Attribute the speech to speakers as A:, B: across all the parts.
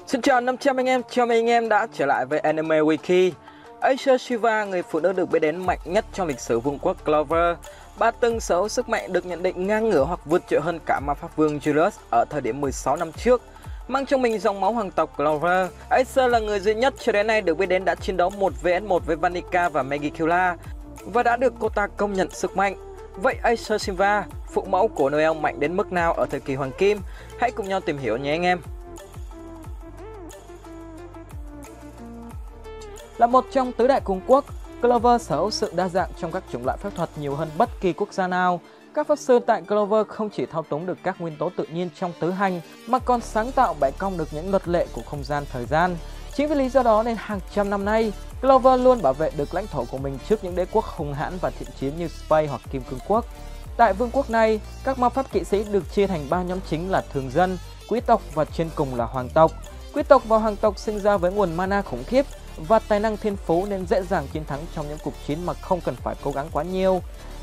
A: Xin chào 500 anh em, chào mừng anh em đã trở lại với Anime Wiki. Acer Shiva, người phụ nữ được biết đến mạnh nhất trong lịch sử vương quốc Clover. Bà từng sở hữu sức mạnh được nhận định ngang ngửa hoặc vượt trội hơn cả ma pháp vương Julius ở thời điểm 16 năm trước. Mang trong mình dòng máu hoàng tộc Clover, Acer là người duy nhất cho đến nay được biết đến đã chiến đấu 1 vs 1 với Vanica và Megicula và đã được cô ta công nhận sức mạnh. Vậy Acer Shiva, phụ mẫu của Noel mạnh đến mức nào ở thời kỳ hoàng kim? Hãy cùng nhau tìm hiểu nhé anh em. Là một trong tứ đại cường quốc, Clover sở hữu sự đa dạng trong các chủng loại phép thuật nhiều hơn bất kỳ quốc gia nào. Các pháp sư tại Clover không chỉ thao túng được các nguyên tố tự nhiên trong tứ hành, mà còn sáng tạo bẻ cong được những luật lệ của không gian thời gian. Chính vì lý do đó nên hàng trăm năm nay, Clover luôn bảo vệ được lãnh thổ của mình trước những đế quốc hung hãn và thiện chiến như Space hoặc Kim Cương Quốc. Tại vương quốc này, các ma pháp kỵ sĩ được chia thành 3 nhóm chính là thường dân, quý tộc và trên cùng là hoàng tộc. Quý tộc và hoàng tộc sinh ra với nguồn mana khủng khiếp và tài năng thiên phú nên dễ dàng chiến thắng trong những cuộc chiến mà không cần phải cố gắng quá nhiều.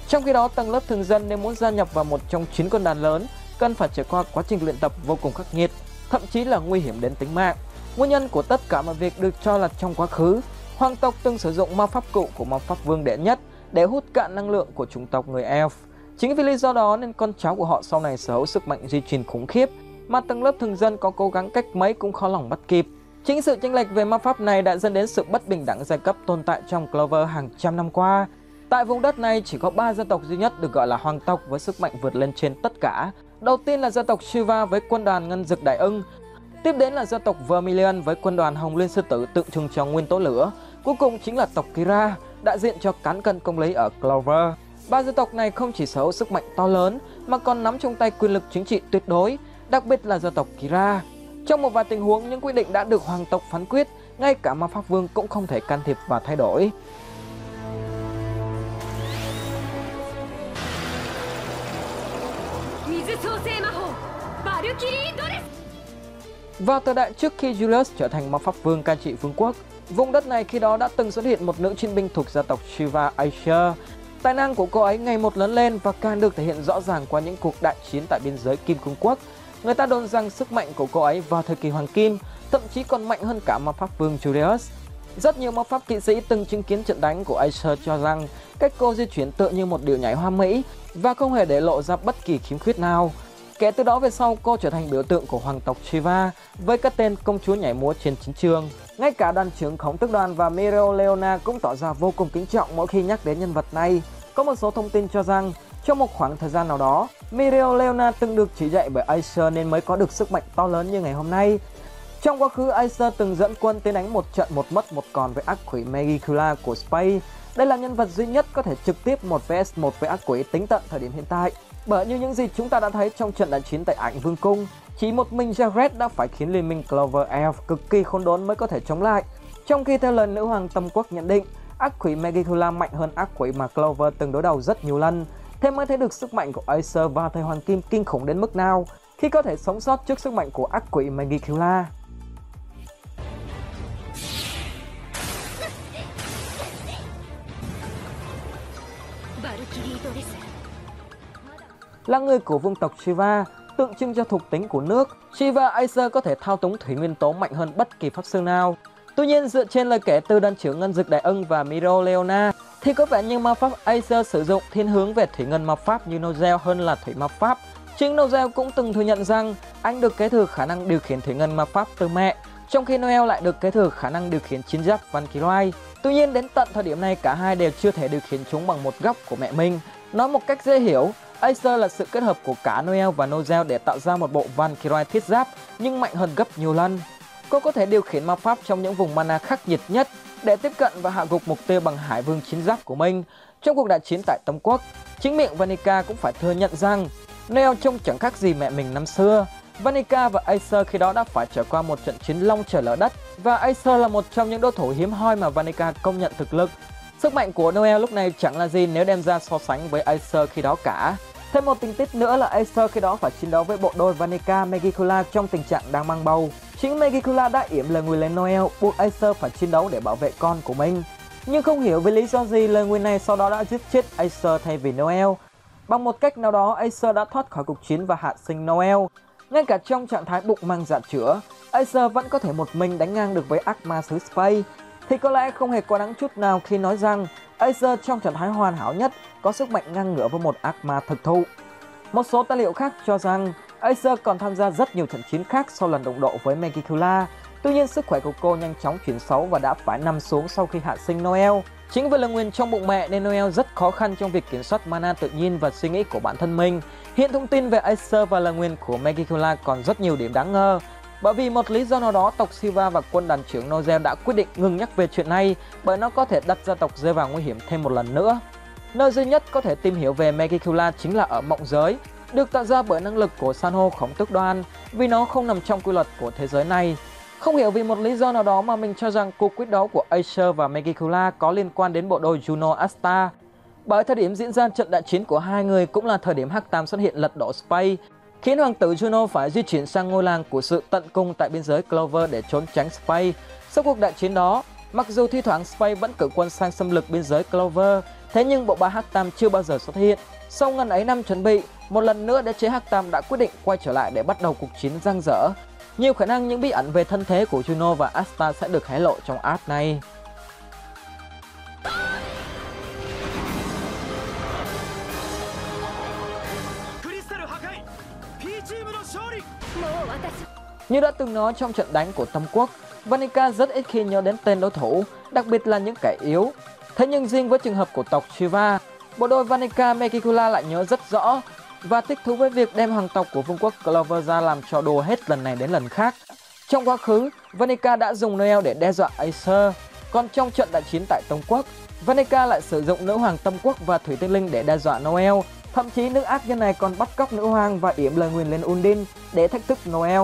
A: Trong khi đó, tầng lớp thường dân nếu muốn gia nhập vào một trong 9 quân đoàn lớn cần phải trải qua quá trình luyện tập vô cùng khắc nghiệt, thậm chí là nguy hiểm đến tính mạng. Nguyên nhân của tất cả mọi việc được cho là trong quá khứ, hoàng tộc từng sử dụng ma pháp cụ của ma pháp vương đệ nhất để hút cạn năng lượng của chủng tộc người Elf. Chính vì lý do đó nên con cháu của họ sau này sở hữu sức mạnh di truyền khủng khiếp mà tầng lớp thường dân có cố gắng cách mấy cũng khó lòng bắt kịp. Chính sự chênh lệch về ma pháp này đã dẫn đến sự bất bình đẳng giai cấp tồn tại trong Clover hàng trăm năm qua. Tại vùng đất này chỉ có 3 dân tộc duy nhất được gọi là hoàng tộc với sức mạnh vượt lên trên tất cả. Đầu tiên là dân tộc Shiva với quân đoàn ngân dực đại ưng. Tiếp đến là dân tộc Vermilion với quân đoàn hồng liên sư tử tượng trưng cho nguyên tố lửa. Cuối cùng chính là tộc Kira, đại diện cho cán cân công lý ở Clover. 3 dân tộc này không chỉ sở hữu sức mạnh to lớn mà còn nắm trong tay quyền lực chính trị tuyệt đối, đặc biệt là dân tộc Kira. Trong một vài tình huống, những quyết định đã được hoàng tộc phán quyết, ngay cả ma pháp vương cũng không thể can thiệp và thay đổi. Vào thời đại trước khi Julius trở thành ma pháp vương cai trị vương quốc, vùng đất này khi đó đã từng xuất hiện một nữ chiến binh thuộc gia tộc Shiva Acer. Tài năng của cô ấy ngày một lớn lên và càng được thể hiện rõ ràng qua những cuộc đại chiến tại biên giới Kim Cương Quốc. Người ta đồn rằng sức mạnh của cô ấy vào thời kỳ hoàng kim thậm chí còn mạnh hơn cả ma pháp vương Julius. Rất nhiều ma pháp kỵ sĩ từng chứng kiến trận đánh của Acer cho rằng cách cô di chuyển tựa như một điệu nhảy hoa mỹ và không hề để lộ ra bất kỳ khiếm khuyết nào. Kể từ đó về sau, cô trở thành biểu tượng của hoàng tộc Shiva với các tên công chúa nhảy múa trên chiến trường. Ngay cả đoàn trưởng khổng tước đoàn và Mereoleona cũng tỏ ra vô cùng kính trọng mỗi khi nhắc đến nhân vật này. Có một số thông tin cho rằng trong một khoảng thời gian nào đó, Mereoleona từng được chỉ dạy bởi Acer nên mới có được sức mạnh to lớn như ngày hôm nay. Trong quá khứ, Acer từng dẫn quân tiến đánh một trận một mất một còn với ác quỷ Megicula của Space. Đây là nhân vật duy nhất có thể trực tiếp 1 vs 1 với ác quỷ tính tận thời điểm hiện tại. Bởi như những gì chúng ta đã thấy trong trận đại chiến tại Ảnh Vương Cung, chỉ một mình Jared đã phải khiến liên minh Clover Elf cực kỳ khốn đốn mới có thể chống lại. Trong khi theo lời nữ hoàng Tâm Quốc nhận định, ác quỷ Megicula mạnh hơn ác quỷ mà Clover từng đối đầu rất nhiều lần. Thế mới thấy được sức mạnh của Acer vào thời hoàng kim kinh khủng đến mức nào khi có thể sống sót trước sức mạnh của ác quỷ Megicula. Là người của vương tộc Shiva, tượng trưng cho thuộc tính của nước, Shiva Acer có thể thao túng thủy nguyên tố mạnh hơn bất kỳ pháp sư nào. Tuy nhiên, dựa trên lời kể từ đoàn trưởng ngân dực đại ưng và Mereoleona thì có vẻ như ma pháp Acer sử dụng thiên hướng về thủy ngân ma pháp như Nozel hơn là thủy ma pháp. Chính Nozel cũng từng thừa nhận rằng anh được kế thừa khả năng điều khiển thủy ngân ma pháp từ mẹ, trong khi Noel lại được kế thừa khả năng điều khiển chiến giáp Valkyrie. Tuy nhiên, đến tận thời điểm này cả hai đều chưa thể điều khiển chúng bằng một góc của mẹ mình. Nói một cách dễ hiểu, Acer là sự kết hợp của cả Noel và Nozel để tạo ra một bộ Valkyrie thiết giáp nhưng mạnh hơn gấp nhiều lần. Cô có thể điều khiển ma pháp trong những vùng mana khắc nghiệt nhất để tiếp cận và hạ gục mục tiêu bằng hải vương chiến giáp của mình. Trong cuộc đại chiến tại Tâm Quốc, chính miệng Vanica cũng phải thừa nhận rằng Noel trông chẳng khác gì mẹ mình năm xưa. Vanica và Acer khi đó đã phải trải qua một trận chiến long trời lở đất và Acer là một trong những đối thủ hiếm hoi mà Vanica công nhận thực lực. Sức mạnh của Noel lúc này chẳng là gì nếu đem ra so sánh với Acer khi đó cả. Thêm một tình tiết nữa là Acer khi đó phải chiến đấu với bộ đôi Vanica Megicula trong tình trạng đang mang bầu. Chính Megicula đã yểm lời nguyền lên Noel, buộc Acer phải chiến đấu để bảo vệ con của mình. Nhưng không hiểu vì lý do gì lời nguyền này sau đó đã giết chết Acer thay vì Noel. Bằng một cách nào đó, Acer đã thoát khỏi cuộc chiến và hạ sinh Noel. Ngay cả trong trạng thái bụng mang dạ chữa, Acer vẫn có thể một mình đánh ngang được với ác ma xứ Space, thì có lẽ không hề quá đáng chút nào khi nói rằng Acer trong trạng thái hoàn hảo nhất có sức mạnh ngang ngửa với một ác ma thực thụ. Một số tài liệu khác cho rằng Acer còn tham gia rất nhiều trận chiến khác sau lần đụng độ với Megicula. Tuy nhiên sức khỏe của cô nhanh chóng chuyển xấu và đã phải nằm xuống sau khi hạ sinh Noel. Chính vì là nguyên trong bụng mẹ nên Noel rất khó khăn trong việc kiểm soát mana tự nhiên và suy nghĩ của bản thân mình. Hiện thông tin về Acer và là nguyên của Megicula còn rất nhiều điểm đáng ngờ. Bởi vì một lý do nào đó, tộc Shiva và quân đoàn trưởng Nozel đã quyết định ngừng nhắc về chuyện này bởi nó có thể đặt gia tộc rơi vào nguy hiểm thêm một lần nữa. Nơi duy nhất có thể tìm hiểu về Megicula chính là ở mộng giới, được tạo ra bởi năng lực của san hô khổng tước đoan, vì nó không nằm trong quy luật của thế giới này. Không hiểu vì một lý do nào đó mà mình cho rằng cuộc quyết đấu của Acer và Megicula có liên quan đến bộ đôi Juno Asta. Bởi thời điểm diễn ra trận đại chiến của hai người cũng là thời điểm Hắc Tam xuất hiện lật đổ Space, khiến hoàng tử Juno phải di chuyển sang ngôi làng của sự tận cung tại biên giới Clover để trốn tránh Space. Sau cuộc đại chiến đó, mặc dù thi thoảng Space vẫn cử quân sang xâm lược biên giới Clover, thế nhưng bộ ba Hắc Tam chưa bao giờ xuất hiện. Sau ngần ấy năm chuẩn bị, một lần nữa đế chế Hắc Tam đã quyết định quay trở lại để bắt đầu cuộc chiến giang dở. Nhiều khả năng những bí ẩn về thân thế của Juno và Asta sẽ được hé lộ trong arc này. Như đã từng nói trong trận đánh của Tâm Quốc, Vanica rất ít khi nhớ đến tên đối thủ, đặc biệt là những kẻ yếu. Thế nhưng riêng với trường hợp của tộc Shiva, bộ đôi Vanica Megicula lại nhớ rất rõ và thích thú với việc đem hoàng tộc của vương quốc Clover ra làm trò đùa hết lần này đến lần khác. Trong quá khứ, Vanica đã dùng Noel để đe dọa Acer, còn trong trận đại chiến tại Tông Quốc, Vanica lại sử dụng nữ hoàng Tâm Quốc và Thủy Tinh Linh để đe dọa Noel. Thậm chí nữ ác nhân này còn bắt cóc nữ hoàng và yểm lời nguyền lên Undine để thách thức Noel,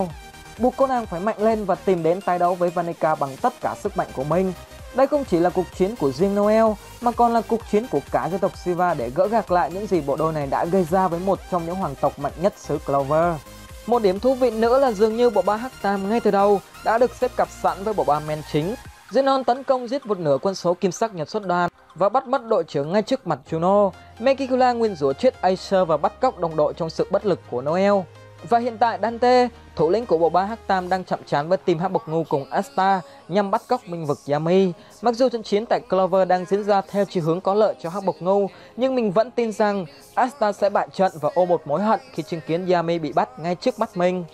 A: buộc cô nàng phải mạnh lên và tìm đến tái đấu với Vanica bằng tất cả sức mạnh của mình. Đây không chỉ là cuộc chiến của riêng Noel mà còn là cuộc chiến của cả gia tộc Shiva để gỡ gạc lại những gì bộ đôi này đã gây ra với một trong những hoàng tộc mạnh nhất xứ Clover. Một điểm thú vị nữa là dường như bộ ba Hắc Tam ngay từ đầu đã được xếp cặp sẵn với bộ ba men chính. Zenon tấn công giết một nửa quân số kim sắc Nhật xuất đoàn và bắt mất đội trưởng ngay trước mặt Juno. Megicula nguyên rủa chết Acer và bắt cóc đồng đội trong sự bất lực của Noel. Và hiện tại Dante, thủ lĩnh của bộ ba Hắc Tam, đang chạm trán với team Hắc Bộc Ngu cùng Asta nhằm bắt cóc minh vực Yami. Mặc dù trận chiến tại Clover đang diễn ra theo chiều hướng có lợi cho Hắc Bộc Ngu, nhưng mình vẫn tin rằng Asta sẽ bại trận và ôm một mối hận khi chứng kiến Yami bị bắt ngay trước mắt mình.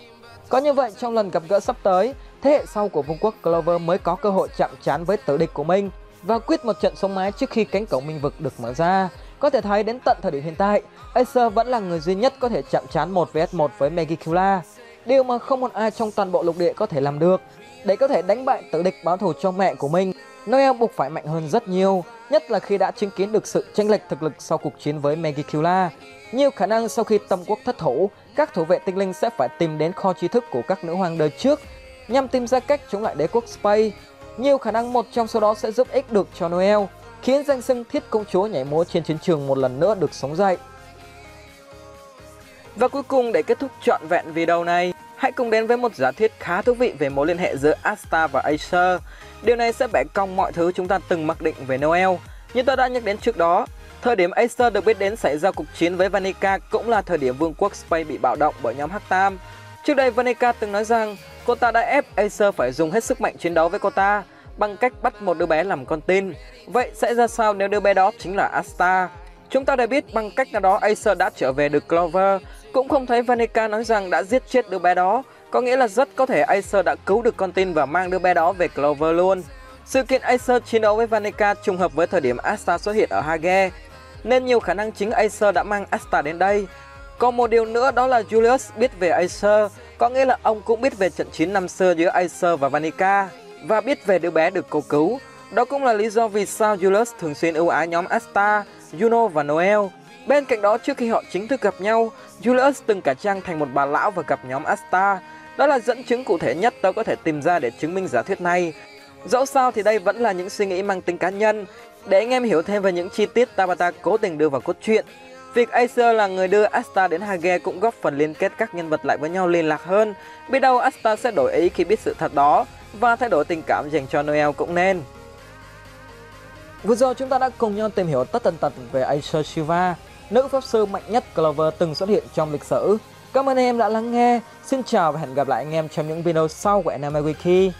A: Có như vậy, trong lần gặp gỡ sắp tới, thế hệ sau của vương quốc Clover mới có cơ hội chạm trán với tử địch của mình và quyết một trận sống mái trước khi cánh cổng minh vực được mở ra. Có thể thấy đến tận thời điểm hiện tại, Acer vẫn là người duy nhất có thể chạm trán 1 vs 1 với Megicula, điều mà không một ai trong toàn bộ lục địa có thể làm được. Để có thể đánh bại tử địch báo thù cho mẹ của mình, Noel buộc phải mạnh hơn rất nhiều, nhất là khi đã chứng kiến được sự chênh lệch thực lực sau cuộc chiến với Megicula. Nhiều khả năng sau khi Tâm Quốc thất thủ, các thủ vệ tinh linh sẽ phải tìm đến kho tri thức của các nữ hoàng đời trước nhằm tìm ra cách chống lại đế quốc Space. Nhiều khả năng một trong số đó sẽ giúp ích được cho Noel, khiến danh xưng Thiết Công Chúa nhảy múa trên chiến trường một lần nữa được sống dậy. Và cuối cùng, để kết thúc trọn vẹn video này, hãy cùng đến với một giả thuyết khá thú vị về mối liên hệ giữa Asta và Acer. Điều này sẽ bẻ cong mọi thứ chúng ta từng mặc định về Noel. Như tôi đã nhắc đến trước đó, thời điểm Acer được biết đến xảy ra cuộc chiến với Vanica cũng là thời điểm vương quốc Space bị bạo động bởi nhóm Hắc Tam. Trước đây Vanica từng nói rằng cô ta đã ép Acer phải dùng hết sức mạnh chiến đấu với cô ta bằng cách bắt một đứa bé làm con tin. Vậy sẽ ra sao nếu đứa bé đó chính là Asta? Chúng ta đã biết bằng cách nào đó Acer đã trở về được Clover. Cũng không thấy Vanica nói rằng đã giết chết đứa bé đó, có nghĩa là rất có thể Acer đã cứu được con tin và mang đứa bé đó về Clover luôn. Sự kiện Acer chiến đấu với Vanica trùng hợp với thời điểm Asta xuất hiện ở Hage, nên nhiều khả năng chính Acer đã mang Asta đến đây. Còn một điều nữa đó là Julius biết về Acer, có nghĩa là ông cũng biết về trận chiến năm xưa giữa Acer và Vanica và biết về đứa bé được cô cứu. Đó cũng là lý do vì sao Julius thường xuyên ưu ái nhóm Asta, Juno và Noel. Bên cạnh đó, trước khi họ chính thức gặp nhau, Julius từng cải trang thành một bà lão và gặp nhóm Asta. Đó là dẫn chứng cụ thể nhất tôi có thể tìm ra để chứng minh giả thuyết này. Dẫu sao thì đây vẫn là những suy nghĩ mang tính cá nhân, để anh em hiểu thêm về những chi tiết Tabata cố tình đưa vào cốt truyện. Việc Acer là người đưa Asta đến Hage cũng góp phần liên kết các nhân vật lại với nhau liên lạc hơn. Biết đâu Asta sẽ đổi ý khi biết sự thật đó và thay đổi tình cảm dành cho Noel cũng nên. Vừa rồi chúng ta đã cùng nhau tìm hiểu tất tần tật về Acer Shiva, nữ pháp sư mạnh nhất Clover từng xuất hiện trong lịch sử. Cảm ơn anh em đã lắng nghe. Xin chào và hẹn gặp lại anh em trong những video sau của Anime Wiki.